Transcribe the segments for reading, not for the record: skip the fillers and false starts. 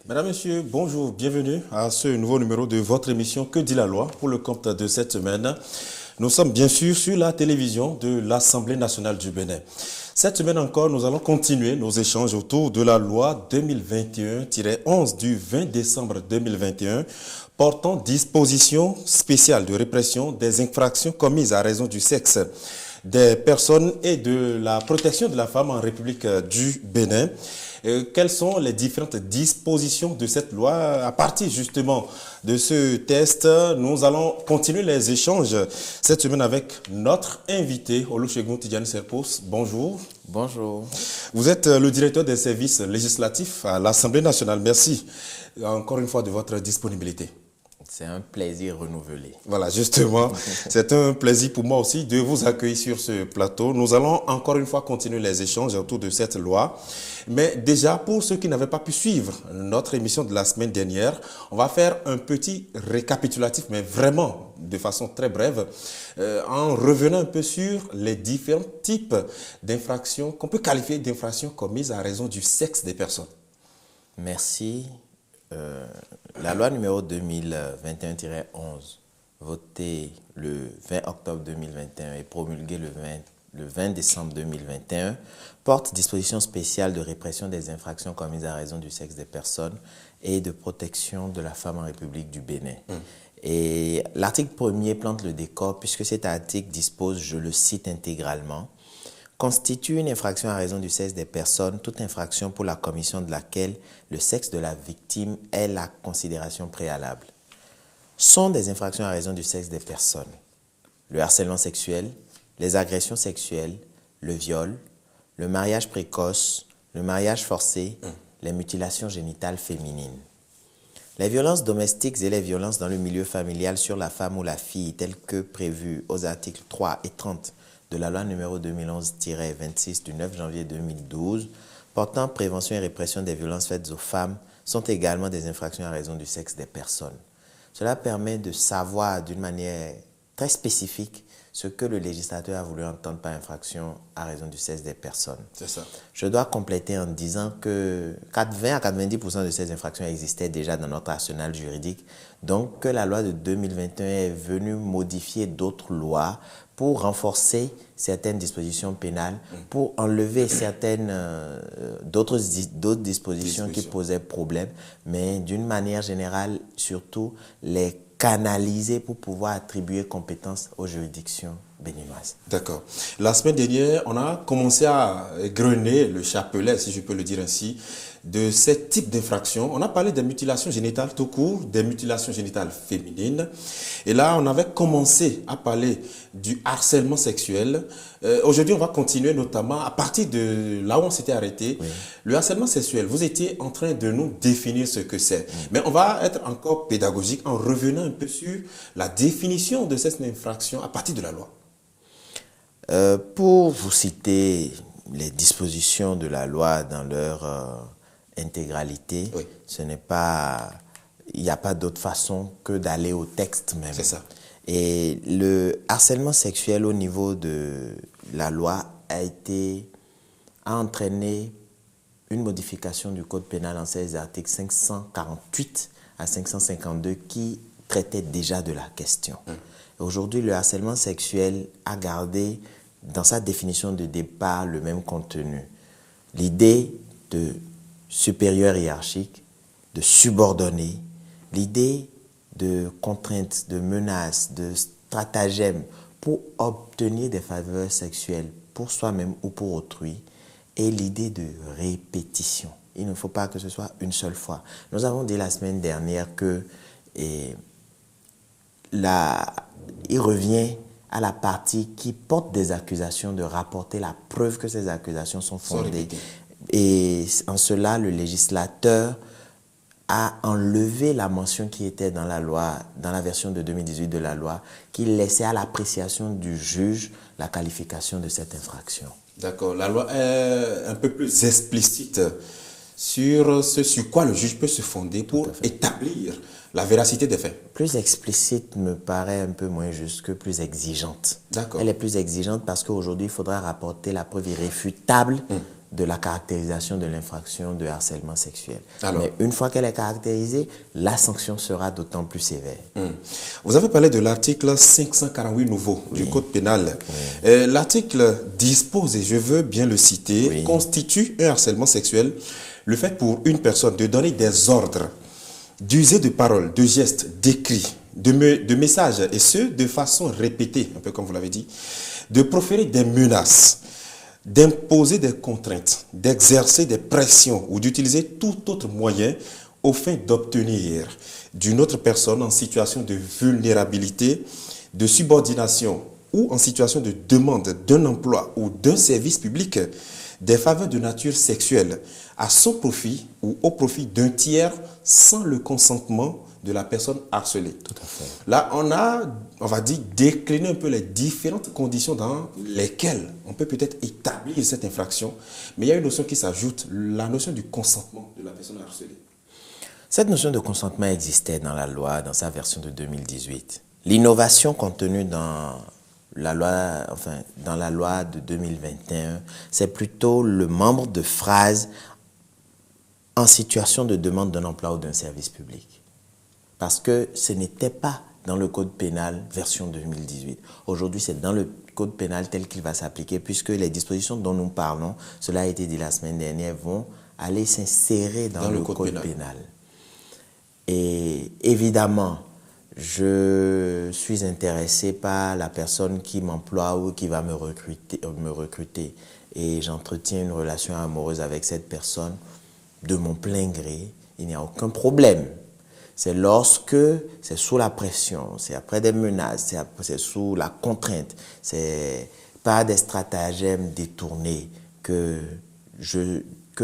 Mesdames, Messieurs, bonjour, bienvenue à ce nouveau numéro de votre émission Que dit la loi pour le compte de cette semaine. Nous sommes bien sûr sur la télévision de l'Assemblée nationale du Bénin. Cette semaine encore, nous allons continuer nos échanges autour de la loi 2021-11 du 20 décembre 2021 portant dispositions spéciales de répression des infractions commises à raison du sexe des personnes et de la protection de la femme en République du Bénin. Quelles sont les différentes dispositions de cette loi? À partir justement de ce test, nous allons continuer les échanges cette semaine avec notre invité, Olusegun Tidjani Serpos. Bonjour. Bonjour. Vous êtes le directeur des services législatifs à l'Assemblée nationale. Merci encore une fois de votre disponibilité. C'est un plaisir renouvelé. Voilà, justement, c'est un plaisir pour moi aussi de vous accueillir sur ce plateau. Nous allons encore une fois continuer les échanges autour de cette loi. Mais déjà, pour ceux qui n'avaient pas pu suivre notre émission de la semaine dernière, on va faire un petit récapitulatif, mais vraiment de façon très brève, en revenant un peu sur les différents types d'infractions qu'on peut qualifier d'infractions commises à raison du sexe des personnes. Merci. La loi numéro 2021-11, votée le 20 octobre 2021 et promulguée le 20 décembre 2021, porte dispositions spéciales de répression des infractions commises à raison du sexe des personnes et de protection de la femme en République du Bénin. Et l'article 1er plante le décor puisque cet article dispose, je le cite intégralement, constitue une infraction à raison du sexe des personnes, toute infraction pour la commission de laquelle le sexe de la victime est la considération préalable. Sont des infractions à raison du sexe des personnes le harcèlement sexuel, les agressions sexuelles, le viol, le mariage précoce, le mariage forcé, les mutilations génitales féminines. Les violences domestiques et les violences dans le milieu familial sur la femme ou la fille, telles que prévues aux articles 3 et 30 de la loi numéro 2011-26 du 9 janvier 2012 portant prévention et répression des violences faites aux femmes sont également des infractions à raison du sexe des personnes. Cela permet de savoir d'une manière très spécifique ce que le législateur a voulu entendre par infraction à raison du sexe des personnes. C'est ça. Je dois compléter en disant que 20 à 90% de ces infractions existaient déjà dans notre arsenal juridique, donc que la loi de 2021 est venue modifier d'autres lois pour renforcer certaines dispositions pénales, pour enlever certaines d'autres dispositions qui posaient problème, mais d'une manière générale, surtout les canaliser pour pouvoir attribuer compétences aux juridictions béninoises. D'accord. La semaine dernière, on a commencé à égrener le chapelet, si je peux le dire ainsi, de ce type d'infraction. On a parlé des mutilations génitales tout court, des mutilations génitales féminines. Et là, on avait commencé à parler du harcèlement sexuel. Aujourd'hui, on va continuer notamment à partir de là où on s'était arrêté. Oui. Le harcèlement sexuel, vous étiez en train de nous définir ce que c'est. Mais on va être encore pédagogique en revenant un peu sur la définition de cette infraction à partir de la loi. Pour vous citer les dispositions de la loi dans leur intégralité, oui. Il n'y a pas d'autre façon que d'aller au texte même. C'est ça. Et le harcèlement sexuel au niveau de la loi a entraîné une modification du code pénal en 16 articles 548 à 552 qui traitaient déjà de la question. Aujourd'hui, le harcèlement sexuel a gardé dans sa définition de départ le même contenu. L'idée de supérieur hiérarchique, de subordonné, l'idée de contrainte, de menace, de stratagème pour obtenir des faveurs sexuelles pour soi-même ou pour autrui, et l'idée de répétition. Il ne faut pas que ce soit une seule fois. Nous avons dit la semaine dernière que il revient à la partie qui porte des accusations de rapporter la preuve que ces accusations sont fondées. Et en cela, le législateur a enlevé la mention qui était dans la loi, dans la version de 2018 de la loi, qui laissait à l'appréciation du juge la qualification de cette infraction. D'accord. La loi est un peu plus explicite sur ce sur quoi le juge peut se fonder pour établir la véracité des faits. Plus explicite me paraît un peu moins juste que plus exigeante. D'accord. Elle est plus exigeante parce qu'aujourd'hui, il faudra rapporter la preuve irréfutable de la caractérisation de l'infraction de harcèlement sexuel. Alors, mais une fois qu'elle est caractérisée, la sanction sera d'autant plus sévère. Vous avez parlé de l'article 548 nouveau du Code pénal. L'article dispose, et je veux bien le citer, constitue un harcèlement sexuel le fait pour une personne de donner des ordres, d'user de paroles, de gestes, d'écrits, de messages, et ce, de façon répétée, un peu comme vous l'avez dit, de proférer des menaces, d'imposer des contraintes, d'exercer des pressions ou d'utiliser tout autre moyen au fin d'obtenir d'une autre personne en situation de vulnérabilité, de subordination ou en situation de demande d'un emploi ou d'un service public des faveurs de nature sexuelle à son profit ou au profit d'un tiers sans le consentement de la personne harcelée. Tout à fait. Là, on va dire, décliné un peu les différentes conditions dans lesquelles on peut peut-être établir cette infraction, mais il y a une notion qui s'ajoute, la notion du consentement de la personne harcelée. Cette notion de consentement existait dans la loi, dans sa version de 2018. L'innovation contenue dans la loi de 2021, c'est plutôt le membre de phrase en situation de demande d'un emploi ou d'un service public. Parce que ce n'était pas dans le Code pénal version 2018. Aujourd'hui, c'est dans le Code pénal tel qu'il va s'appliquer, puisque les dispositions dont nous parlons, cela a été dit la semaine dernière, vont aller s'insérer dans le Code pénal. Et évidemment, je suis intéressé par la personne qui m'emploie ou qui va me recruter. Et j'entretiens une relation amoureuse avec cette personne de mon plein gré. Il n'y a aucun problème. C'est lorsque c'est sous la pression, c'est après des menaces, c'est sous la contrainte, c'est par des stratagèmes détournés que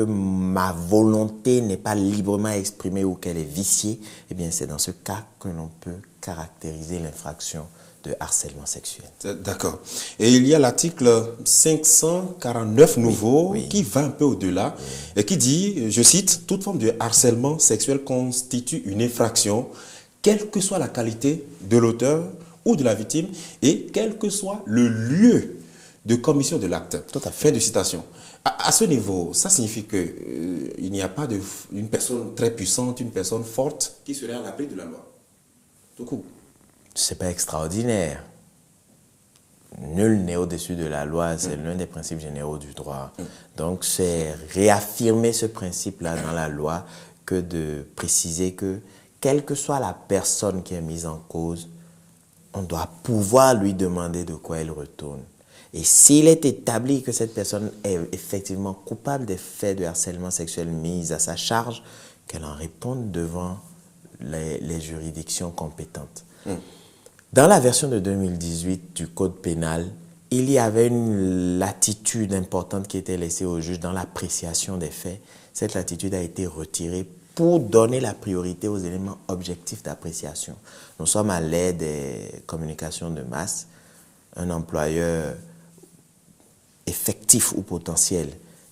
ma volonté n'est pas librement exprimée ou qu'elle est viciée, eh bien c'est dans ce cas que l'on peut caractériser l'infraction de harcèlement sexuel. D'accord. Et il y a l'article 549 nouveau qui va un peu au-delà et qui dit, je cite, « Toute forme de harcèlement sexuel constitue une infraction, quelle que soit la qualité de l'auteur ou de la victime et quel que soit le lieu de commission de l'acte. » Fin de citation. À ce niveau, ça signifie qu'il n'y a pas une personne très puissante, une personne forte qui serait à l'abri de la loi. Tout court. C'est pas extraordinaire. Nul n'est au-dessus de la loi, c'est l'un des principes généraux du droit. Donc c'est réaffirmer ce principe-là dans la loi que de préciser que quelle que soit la personne qui est mise en cause, on doit pouvoir lui demander de quoi elle retourne. Et s'il est établi que cette personne est effectivement coupable des faits de harcèlement sexuel mis à sa charge, qu'elle en réponde devant les juridictions compétentes. Dans la version de 2018 du Code pénal, il y avait une latitude importante qui était laissée au juge dans l'appréciation des faits. Cette latitude a été retirée pour donner la priorité aux éléments objectifs d'appréciation. Nous sommes à l'ère des communications de masse. Un employeur effectif ou potentiel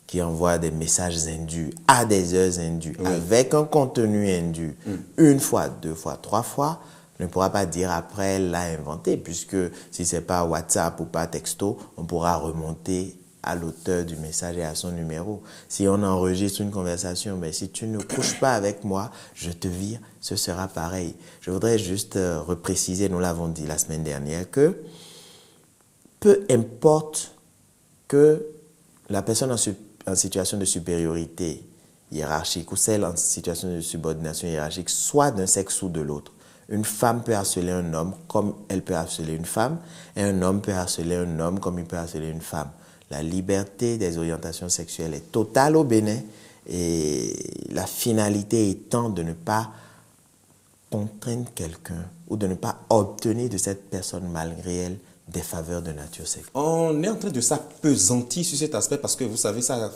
qui envoie des messages indus à des heures indues avec un contenu indu une fois, deux fois, trois fois, ne pourra pas dire après elle l'a inventé, puisque si ce n'est pas WhatsApp ou pas texto, on pourra remonter à l'auteur du message et à son numéro. Si on enregistre une conversation, mais si tu ne couches pas avec moi, je te vire, ce sera pareil. Je voudrais juste repréciser, nous l'avons dit la semaine dernière, que peu importe que la personne en situation de supériorité hiérarchique ou celle en situation de subordination hiérarchique soit d'un sexe ou de l'autre. Une femme peut harceler un homme comme elle peut harceler une femme, et un homme peut harceler un homme comme il peut harceler une femme. La liberté des orientations sexuelles est totale au Bénin, et la finalité étant de ne pas contraindre quelqu'un ou de ne pas obtenir de cette personne malgré elle des faveurs de nature sexuelle. On est en train de s'appesantir sur cet aspect parce que vous savez, ça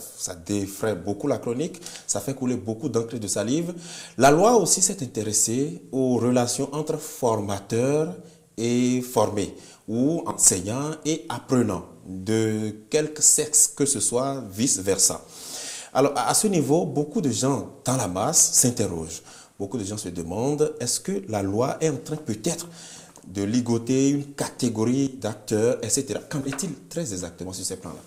défraie beaucoup la chronique, ça fait couler beaucoup d'encre de salive. La loi aussi s'est intéressée aux relations entre formateurs et formés, ou enseignants et apprenants, de quelque sexe que ce soit, vice-versa. Alors, à ce niveau, beaucoup de gens dans la masse s'interrogent. Beaucoup de gens se demandent, est-ce que la loi est en train peut-être de ligoter une catégorie d'acteurs, etc. Qu'en est-il très exactement sur ces plans-là?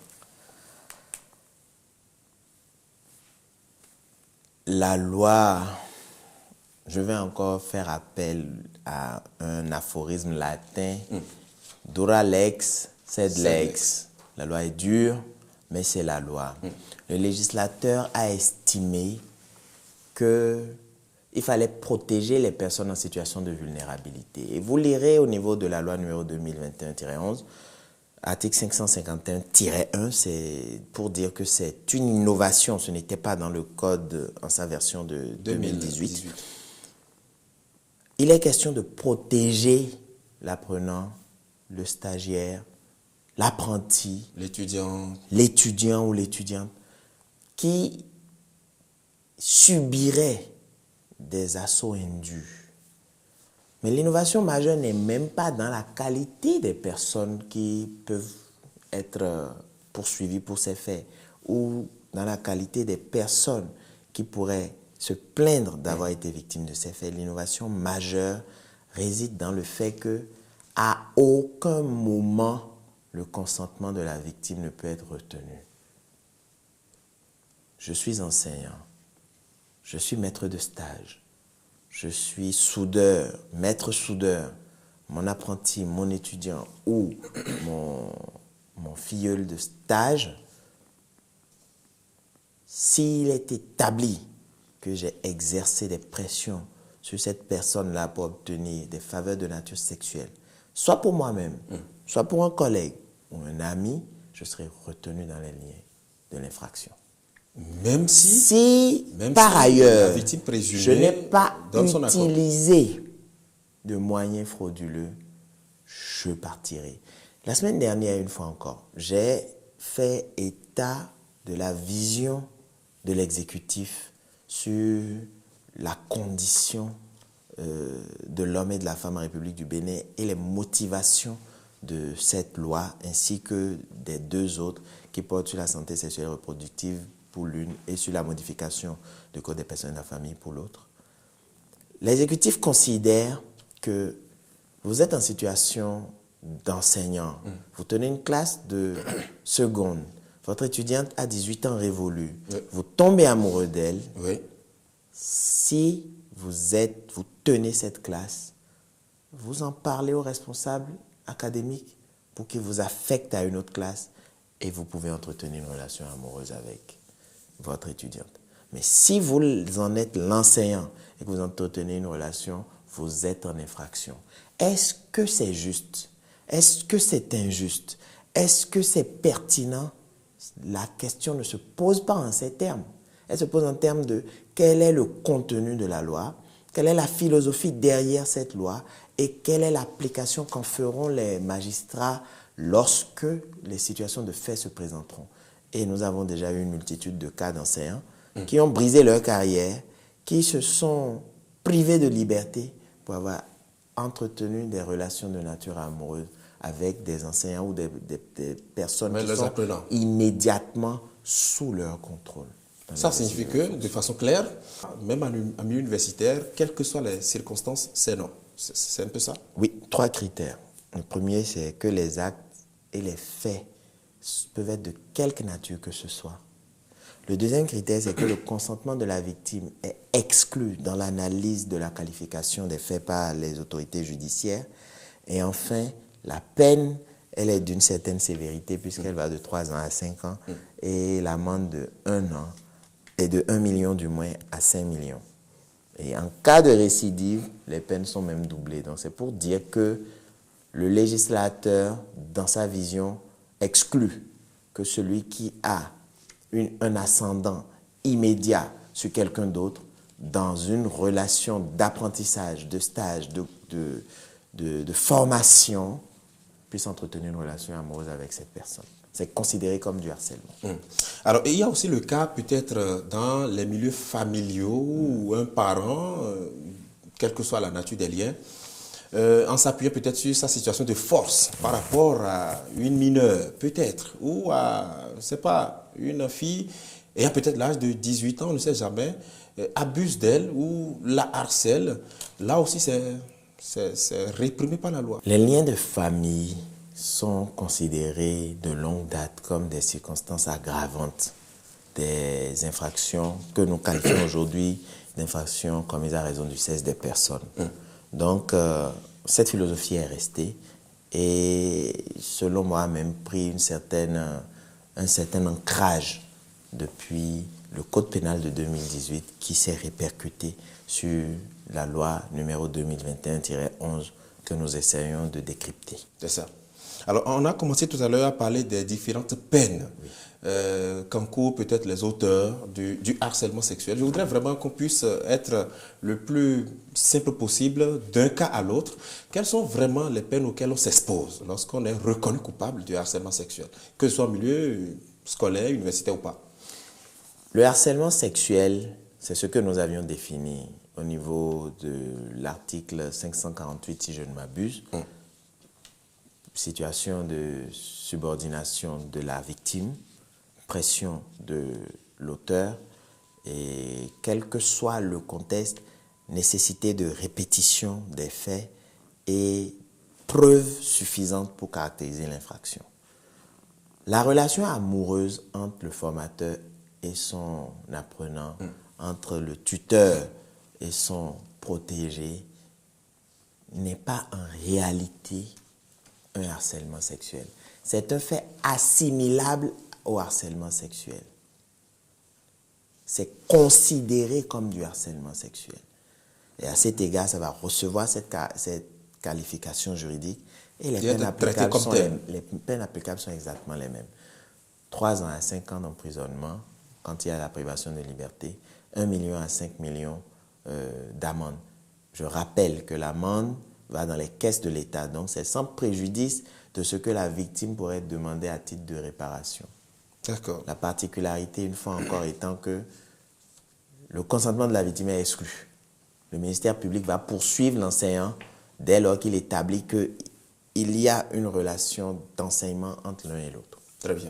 La loi, je vais encore faire appel à un aphorisme latin. Dura lex, sed lex. La loi est dure, mais c'est la loi. Le législateur a estimé qu'il fallait protéger les personnes en situation de vulnérabilité. Et vous lirez au niveau de la loi numéro 2021-11, article 551-1, c'est pour dire que c'est une innovation. Ce n'était pas dans le code en sa version de 2018. Il est question de protéger l'apprenant, le stagiaire, l'apprenti, l'étudiant ou l'étudiante qui subirait des assauts indus. Mais l'innovation majeure n'est même pas dans la qualité des personnes qui peuvent être poursuivies pour ces faits ou dans la qualité des personnes qui pourraient se plaindre d'avoir été victimes de ces faits. L'innovation majeure réside dans le fait que à aucun moment le consentement de la victime ne peut être retenu. Je suis enseignant, je suis maître de stage, je suis soudeur, maître soudeur, mon apprenti, mon étudiant ou mon filleul de stage, s'il est établi que j'ai exercé des pressions sur cette personne-là pour obtenir des faveurs de nature sexuelle, soit pour moi-même, soit pour un collègue ou un ami, je serai retenu dans les liens de l'infraction. Même si par ailleurs, la victime présumée je n'ai pas donne utilisé de moyens frauduleux, je partirai. La semaine dernière, une fois encore, j'ai fait état de la vision de l'exécutif sur la condition de l'homme et de la femme en République du Bénin et les motivations de cette loi ainsi que des deux autres qui portent sur la santé sexuelle et reproductive pour l'une et sur la modification du Code des personnes et de la famille pour l'autre. L'exécutif considère que vous êtes en situation d'enseignant. Vous tenez une classe de seconde. Votre étudiante a 18 ans révolus. Oui. Vous tombez amoureux d'elle. Oui. Si vous tenez cette classe, vous en parlez au responsable académique pour qu'il vous affecte à une autre classe et vous pouvez entretenir une relation amoureuse avec votre étudiante. Mais si vous en êtes l'enseignant et que vous entretenez une relation, vous êtes en infraction. Est-ce que c'est juste? Est-ce que c'est injuste? Est-ce que c'est pertinent? La question ne se pose pas en ces termes. Elle se pose en termes de quel est le contenu de la loi, quelle est la philosophie derrière cette loi et quelle est l'application qu'en feront les magistrats lorsque les situations de fait se présenteront. Et nous avons déjà eu une multitude de cas d'enseignants qui ont brisé leur carrière, qui se sont privés de liberté pour avoir entretenu des relations de nature amoureuse avec des enseignants ou des personnes qui sont immédiatement sous leur contrôle. Ça signifie que, de façon claire, même en milieu universitaire, quelles que soient les circonstances, c'est non. C'est un peu ça? Oui, 3 critères. Le premier, c'est que les actes et les faits peuvent être de quelque nature que ce soit. Le deuxième critère, c'est que le consentement de la victime est exclu dans l'analyse de la qualification des faits par les autorités judiciaires. Et enfin, la peine, elle est d'une certaine sévérité puisqu'elle va de 3 ans à 5 ans et l'amende de 1 an est de 1 million du moins à 5 millions. Et en cas de récidive, les peines sont même doublées. Donc c'est pour dire que le législateur, dans sa vision, exclut que celui qui a un ascendant immédiat sur quelqu'un d'autre dans une relation d'apprentissage, de stage, de formation, puisse entretenir une relation amoureuse avec cette personne. C'est considéré comme du harcèlement. Alors, il y a aussi le cas peut-être dans les milieux familiaux où un parent, quelle que soit la nature des liens, en s'appuyant peut-être sur sa situation de force par rapport à une mineure, peut-être, ou à, je ne sais pas, une fille ayant peut-être l'âge de 18 ans, on ne sait jamais, abuse d'elle ou la harcèle. Là aussi, c'est réprimé par la loi. Les liens de famille sont considérés de longue date comme des circonstances aggravantes des infractions que nous qualifions aujourd'hui d'infractions commises à raison du sexe des personnes. Donc, cette philosophie est restée et, selon moi, a même pris un certain ancrage depuis le Code pénal de 2018 qui s'est répercuté sur la loi numéro 2021-11 que nous essayons de décrypter. C'est ça. Alors, on a commencé tout à l'heure à parler des différentes peines qu'encourent peut-être les auteurs du harcèlement sexuel. Je voudrais vraiment qu'on puisse être le plus simple possible d'un cas à l'autre. Quelles sont vraiment les peines auxquelles on s'expose lorsqu'on est reconnu coupable du harcèlement sexuel, que ce soit en milieu scolaire, universitaire ou pas? Le harcèlement sexuel, c'est ce que nous avions défini au niveau de l'article 548, si je ne m'abuse. Situation de subordination de la victime, pression de l'auteur et quel que soit le contexte, nécessité de répétition des faits et preuves suffisantes pour caractériser l'infraction. La relation amoureuse entre le formateur et son apprenant, entre le tuteur et son protégé, n'est pas en réalité un harcèlement sexuel. C'est un fait assimilable au harcèlement sexuel. C'est considéré comme du harcèlement sexuel. Et à cet égard, ça va recevoir cette qualification juridique et les peines applicables sont exactement les mêmes. 3 ans à 5 ans d'emprisonnement quand il y a la privation de liberté, 1 million à 5 millions d'amende. Je rappelle que l'amende va dans les caisses de l'État, donc c'est sans préjudice de ce que la victime pourrait demander à titre de réparation. D'accord. La particularité, une fois encore, étant que le consentement de la victime est exclu. Le ministère public va poursuivre l'enseignant dès lors qu'il établit qu'il y a une relation d'enseignement entre l'un et l'autre. Très bien.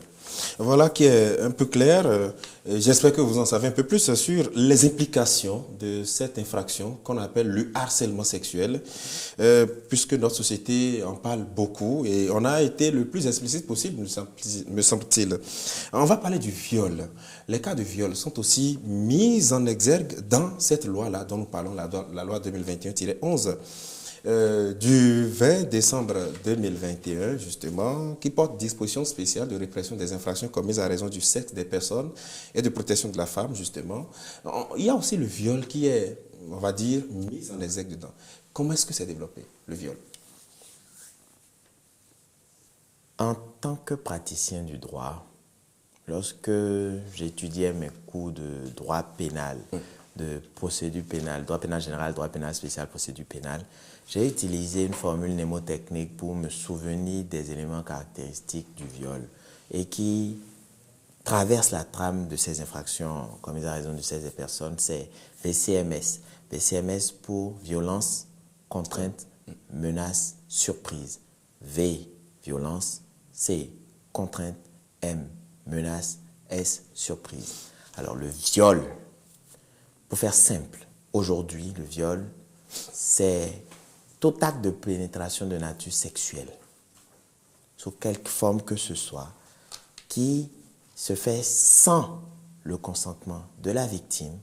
Voilà qui est un peu clair. J'espère que vous en savez un peu plus sur les implications de cette infraction qu'on appelle le harcèlement sexuel, puisque notre société en parle beaucoup et on a été le plus explicite possible, me semble-t-il. On va parler du viol. Les cas de viol sont aussi mis en exergue dans cette loi-là dont nous parlons, la loi 2021-11. Du 20 décembre 2021, justement, qui porte disposition spéciale de répression des infractions commises à raison du sexe des personnes et de protection de la femme, justement. Il y a aussi le viol qui est, on va dire, mis en exergue dedans. Comment est-ce que c'est développé, le viol? En tant que praticien du droit, lorsque j'étudiais mes cours de droit pénal, de procédure pénale, droit pénal général, droit pénal spécial, procédure pénale, j'ai utilisé une formule mnémotechnique pour me souvenir des éléments caractéristiques du viol et qui traverse la trame de ces infractions commises à raison du sexe des personnes, c'est VCMS. VCMS pour violence, contrainte, menace, surprise. V, violence. C, contrainte. M, menace. S, surprise. Alors le viol, pour faire simple, aujourd'hui le viol, c'est tout acte de pénétration de nature sexuelle, sous quelque forme que ce soit, qui se fait sans le consentement de la victime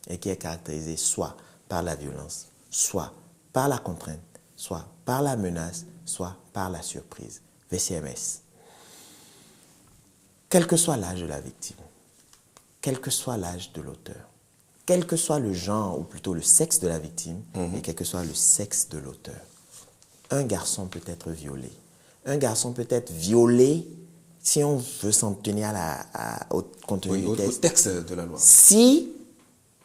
et qui est caractérisé soit par la violence, soit par la contrainte, soit par la menace, soit par la surprise. VCMS. Quel que soit l'âge de la victime, quel que soit l'âge de l'auteur, quel que soit le genre, ou plutôt le sexe de la victime, et quel que soit le sexe de l'auteur. Un garçon peut être violé. Un garçon peut être violé, si on veut s'en tenir au contenu du texte de la loi. Si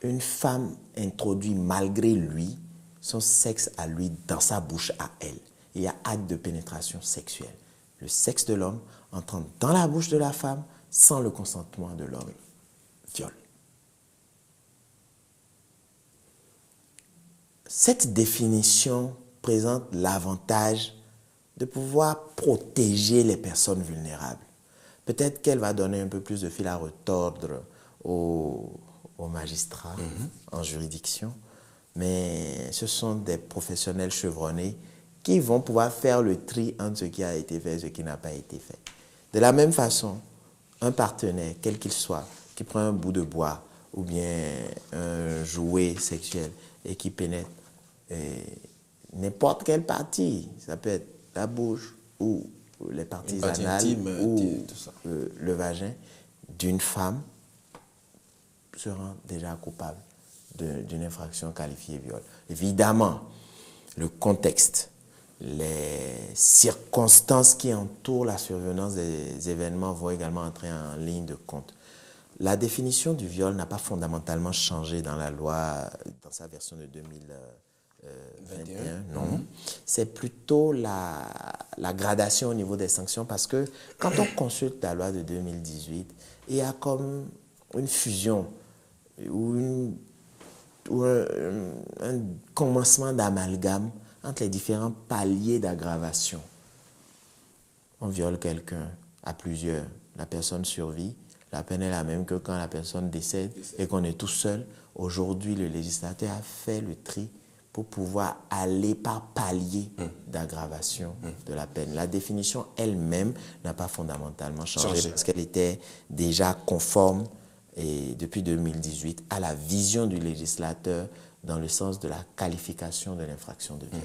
une femme introduit malgré lui son sexe à lui dans sa bouche à elle, il y a acte de pénétration sexuelle. Le sexe de l'homme entrant dans la bouche de la femme sans le consentement de l'homme. Viol. Cette définition présente l'avantage de pouvoir protéger les personnes vulnérables. Peut-être qu'elle va donner un peu plus de fil à retordre aux magistrats en juridiction, mais ce sont des professionnels chevronnés qui vont pouvoir faire le tri entre ce qui a été fait et ce qui n'a pas été fait. De la même façon, un partenaire, quel qu'il soit, qui prend un bout de bois ou bien un jouet sexuel et qui pénètre n'importe quelle partie, ça peut être la bouche ou les parties anales intime, ou tout ça. le vagin d'une femme, se rend déjà coupable d'une infraction qualifiée viol. Évidemment, le contexte, les circonstances qui entourent la survenance des événements vont également entrer en ligne de compte. La définition du viol n'a pas fondamentalement changé dans la loi, dans sa version de 2021, non. C'est plutôt la gradation au niveau des sanctions, parce que quand on consulte la loi de 2018, il y a comme une fusion ou un commencement d'amalgame entre les différents paliers d'aggravation. On viole quelqu'un à plusieurs, la personne survit, la peine est la même que quand la personne décède et qu'on est tout seul. Aujourd'hui, le législateur a fait le tri pour pouvoir aller par palier d'aggravation de la peine. La définition elle-même n'a pas fondamentalement changé parce qu'elle était déjà conforme et depuis 2018 à la vision du législateur dans le sens de la qualification de l'infraction de viol.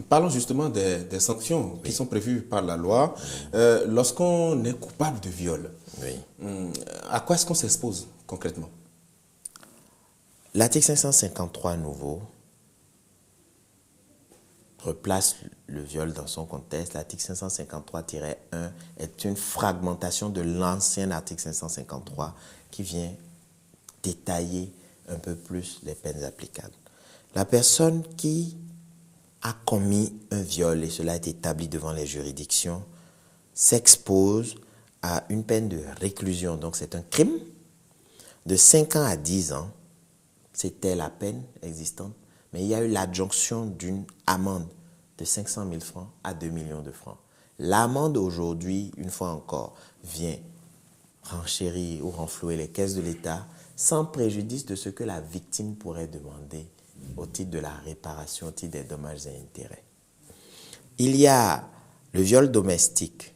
Parlons justement des sanctions qui sont prévues par la loi. Lorsqu'on est coupable de viol, à quoi est-ce qu'on s'expose concrètement? L'article 553 nouveau replace le viol dans son contexte. L'article 553-1 est une fragmentation de l'ancien article 553 qui vient détailler un peu plus les peines applicables. La personne qui a commis un viol, et cela est établi devant les juridictions, s'expose à une peine de réclusion. Donc c'est un crime de 5 ans à 10 ans. C'était la peine existante. Mais il y a eu l'adjonction d'une amende de 500 000 francs à 2 millions de francs. L'amende aujourd'hui, une fois encore, vient renchérir ou renflouer les caisses de l'État sans préjudice de ce que la victime pourrait demander au titre de la réparation, au titre des dommages et intérêts. Il y a le viol domestique,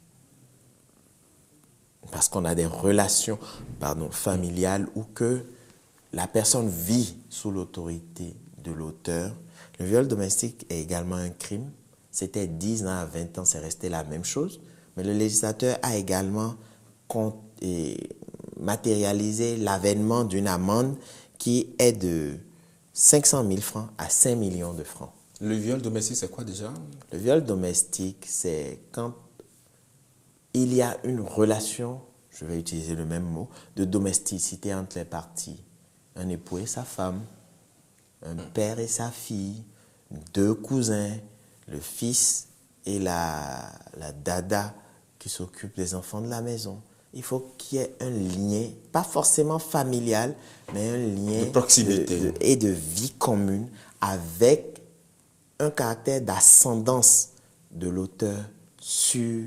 parce qu'on a des relations familiales où que la personne vit sous l'autorité de l'auteur. Le viol domestique est également un crime. C'était 10 ans à 20 ans, c'est resté la même chose. Mais le législateur a également matérialisé l'avènement d'une amende qui est de 500 000 francs à 5 millions de francs. Le viol domestique, c'est quoi déjà? Le viol domestique, c'est quand il y a une relation, je vais utiliser le même mot, de domesticité entre les parties. Un époux et sa femme, un père et sa fille, 2 cousins, le fils et la dada qui s'occupe des enfants de la maison. Il faut qu'il y ait un lien, pas forcément familial, mais un lien de proximité et de vie commune avec un caractère d'ascendance de l'auteur sur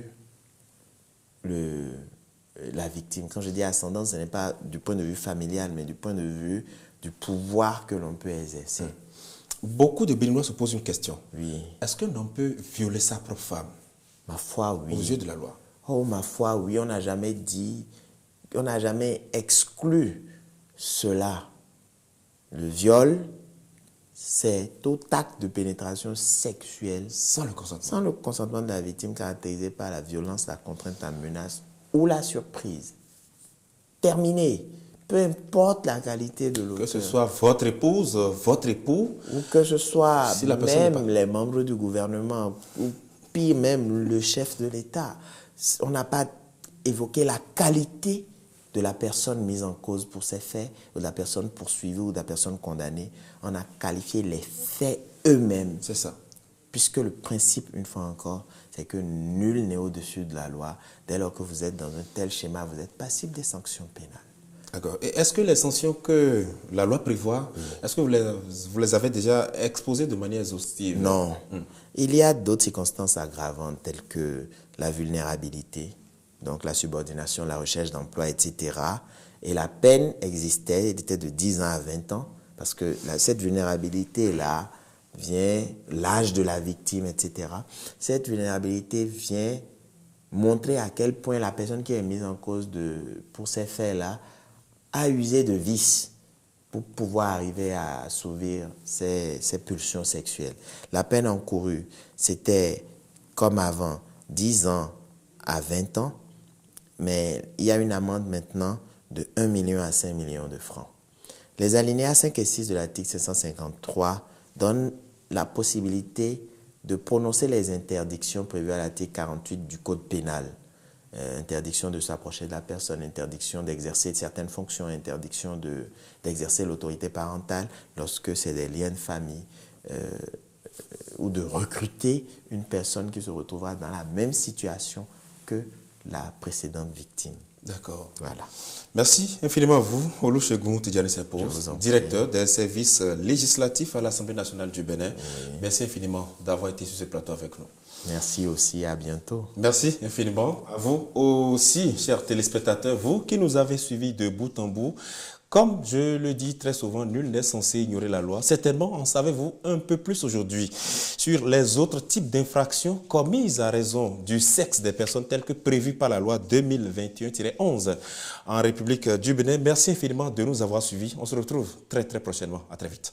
la victime. Quand je dis ascendance, ce n'est pas du point de vue familial, mais du point de vue du pouvoir que l'on peut exercer. Beaucoup de Béninois se posent une question. Oui. Est-ce qu'un homme peut violer sa propre femme? Ma foi, oui. Aux yeux de la loi? Oh, ma foi, oui. On n'a jamais dit, on n'a jamais exclu cela. Le viol, c'est tout acte de pénétration sexuelle sans le consentement. Sans le consentement de la victime, caractérisé par la violence, la contrainte, la menace ou la surprise. Terminé. Peu importe la qualité de l'auteur. Que ce soit votre épouse, votre époux. Ou que ce soit si la même les membres du gouvernement, ou pire même le chef de l'État. On n'a pas évoqué la qualité de la personne mise en cause pour ces faits, ou de la personne poursuivie ou de la personne condamnée. On a qualifié les faits eux-mêmes. C'est ça. Puisque le principe, une fois encore, c'est que nul n'est au-dessus de la loi. Dès lors que vous êtes dans un tel schéma, vous êtes passible des sanctions pénales. D'accord. Et est-ce que les sanctions que la loi prévoit, est-ce que vous les avez déjà exposées de manière exhaustive? Non. Il y a d'autres circonstances aggravantes telles que la vulnérabilité, donc la subordination, la recherche d'emploi, etc. Et la peine existait, elle était de 10 ans à 20 ans, parce que cette vulnérabilité-là vient, l'âge de la victime, etc. Cette vulnérabilité vient montrer à quel point la personne qui est mise en cause pour ces faits-là a usé de vices pour pouvoir arriver à assouvir ses pulsions sexuelles. La peine encourue, c'était comme avant, 10 ans à 20 ans, mais il y a une amende maintenant de 1 million à 5 millions de francs. Les alinéas 5 et 6 de l'article 753 donnent la possibilité de prononcer les interdictions prévues à l'article 48 du Code pénal. Interdiction de s'approcher de la personne, interdiction d'exercer certaines fonctions, interdiction d'exercer l'autorité parentale lorsque c'est des liens de famille, ou de recruter une personne qui se retrouvera dans la même situation que la précédente victime. D'accord. Voilà. Merci infiniment à vous, Olusegun Tidjani Sepo, directeur des services législatifs à l'Assemblée nationale du Bénin. Oui. Merci infiniment d'avoir été sur ce plateau avec nous. Merci aussi, à bientôt. Merci infiniment à vous aussi, chers téléspectateurs, vous qui nous avez suivis de bout en bout. Comme je le dis très souvent, nul n'est censé ignorer la loi. Certainement, en savez-vous un peu plus aujourd'hui sur les autres types d'infractions commises à raison du sexe des personnes telles que prévues par la loi 2021-11 en République du Bénin. Merci infiniment de nous avoir suivis. On se retrouve très prochainement. À très vite.